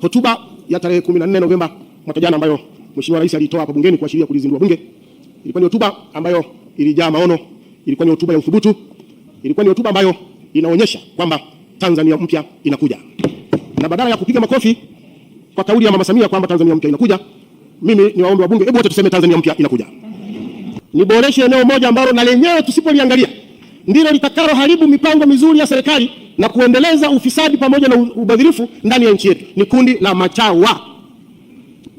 Hotuba ya tarehe 14 Novemba mwaka jana ambayo Mheshimiwa Rais alitoa hapa bungeni kuashiria kulizindua bunge ilikuwa ni hotuba ambayo ilijaa maono, ilikuwa ni hotuba ya uthubutu, ilikuwa ni hotuba ambayo inaonyesha kwamba Tanzania mpya inakuja. Na badala ya kupiga makofi kwa kauli ya Mama Samia kwamba Tanzania mpya inakuja, mimi ni waombe wabunge, hebu wote tuseme Tanzania mpya inakuja. Niboreshe eneo moja ambalo na lenyewe tusipoliangalia ndilo litakalo haribu mipango mizuri ya serikali na kuendeleza ufisadi pamoja na ubadhirifu ndani ya nchi yetu. Ni kundi la machawa.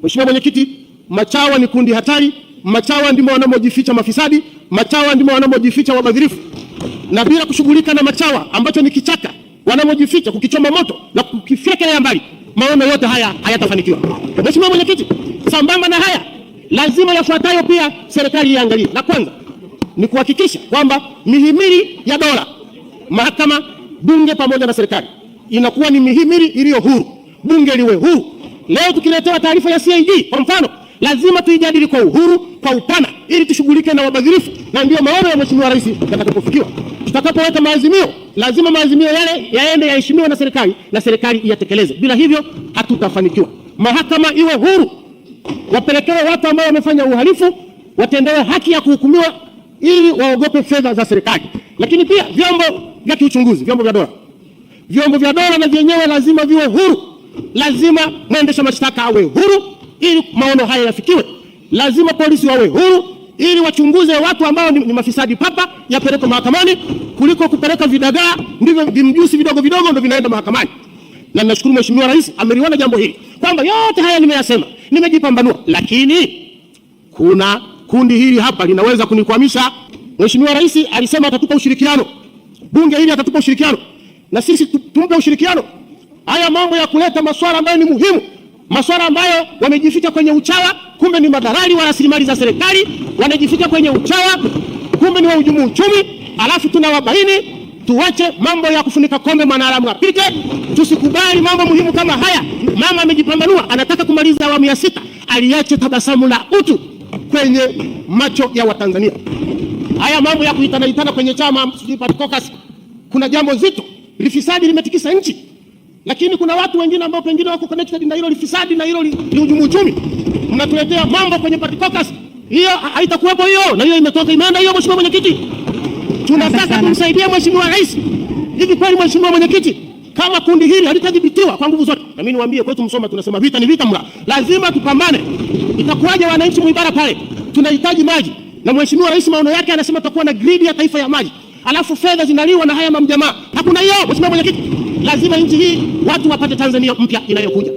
Mheshimiwa Mwenyekiti, machawa ni kundi hatari. Machawa ndimo wanamojificha mafisadi, machawa ndimo wanamojificha wabadhirifu. Na bila kushughulika na machawa ambacho ni kichaka wanamojificha, kukichoma moto na kukifyekelea mbali, maono yote haya hayatafanikiwa. Mheshimiwa Mwenyekiti, sambamba na haya lazima yafuatayo pia serikali iangalie. La kwanza ni kuhakikisha kwamba mihimili ya dola, mahakama, bunge pamoja na serikali inakuwa ni mihimili iliyo huru. Bunge liwe huru. Leo tukiletewa taarifa ya CAG kwa mfano, lazima tuijadili kwa uhuru, kwa upana, ili tushughulike na wabadhirifu, na ndio maono ya Mheshimiwa Rais yatakapofikiwa. Tutakapoweka maazimio, lazima maazimio yale yaende yaheshimiwe na serikali iyatekeleze. Bila hivyo hatutafanikiwa. Mahakama iwe huru, wapelekewe watu ambao wamefanya uhalifu, watendewe haki ya kuhukumiwa ili waogope fedha za serikali. Lakini pia vyombo vya kiuchunguzi, vyombo vya dola na vyenyewe lazima viwe huru. Lazima mwendesha mashtaka awe huru ili maono haya yafikiwe. Lazima polisi wawe huru ili wachunguze watu ambao ni mafisadi papa, yapelekwe mahakamani kuliko kupeleka vidagaa, ndivyo vimjusi vidogo vidogo ndio vinaenda mahakamani. Na ninashukuru Mheshimiwa Rais ameliona jambo hili kwamba yote haya nimeyasema, nimejipambanua, lakini kuna kundi hili hapa linaweza kunikwamisha. Mheshimiwa Rais alisema atatupa ushirikiano. Bunge hili atatupa ushirikiano. Na sisi tumpe ushirikiano. Haya mambo ya kuleta masuala ambayo ni muhimu, masuala ambayo wamejificha kwenye uchawa, kumbe ni madalali wa rasilimali za serikali, wanajificha kwenye uchawa, kumbe ni wahujumu uchumi, alafu tunawabaini. Tuache mambo ya kufunika kombe mwanaharamu apite. Tusikubali mambo muhimu kama haya. Mama amejipambanua, anataka kumaliza awamu ya 6, aliache tabasamu la utu kwenye macho ya Watanzania. Haya mambo ya kuitana kwenye chama party caucus, kuna jambo zito. Lifisadi limetikisa nchi. Lakini kuna watu wengine ambao pengine wako connected na hilo lifisadi na hilo lihujumu uchumi. Mnatuletea mambo kwenye party caucus. Hiyo haitakuwepo hiyo. Na hiyo imetoka imeenda hiyo. Mheshimiwa Mwenyekiti, tunataka kumsaidia Mheshimiwa Rais. Hivi kweli Mheshimiwa Mwenyekiti, kama kundi hili halitadhibitiwa kwa nguvu zote, na mimi niwaambie kwetu Msoma tunasema vita ni vita mla. Lazima tupambane. Itakuwaje wananchi Mwibara pale? Tunahitaji maji. Na Mheshimiwa Rais maono yake anasema tutakuwa na grid ya taifa ya maji. Alafu fedha zinaliwa na haya mamjamaa. Hakuna hiyo Mheshimiwa Mwenyekiti. Lazima nchi hii watu wapate Tanzania mpya inayokuja.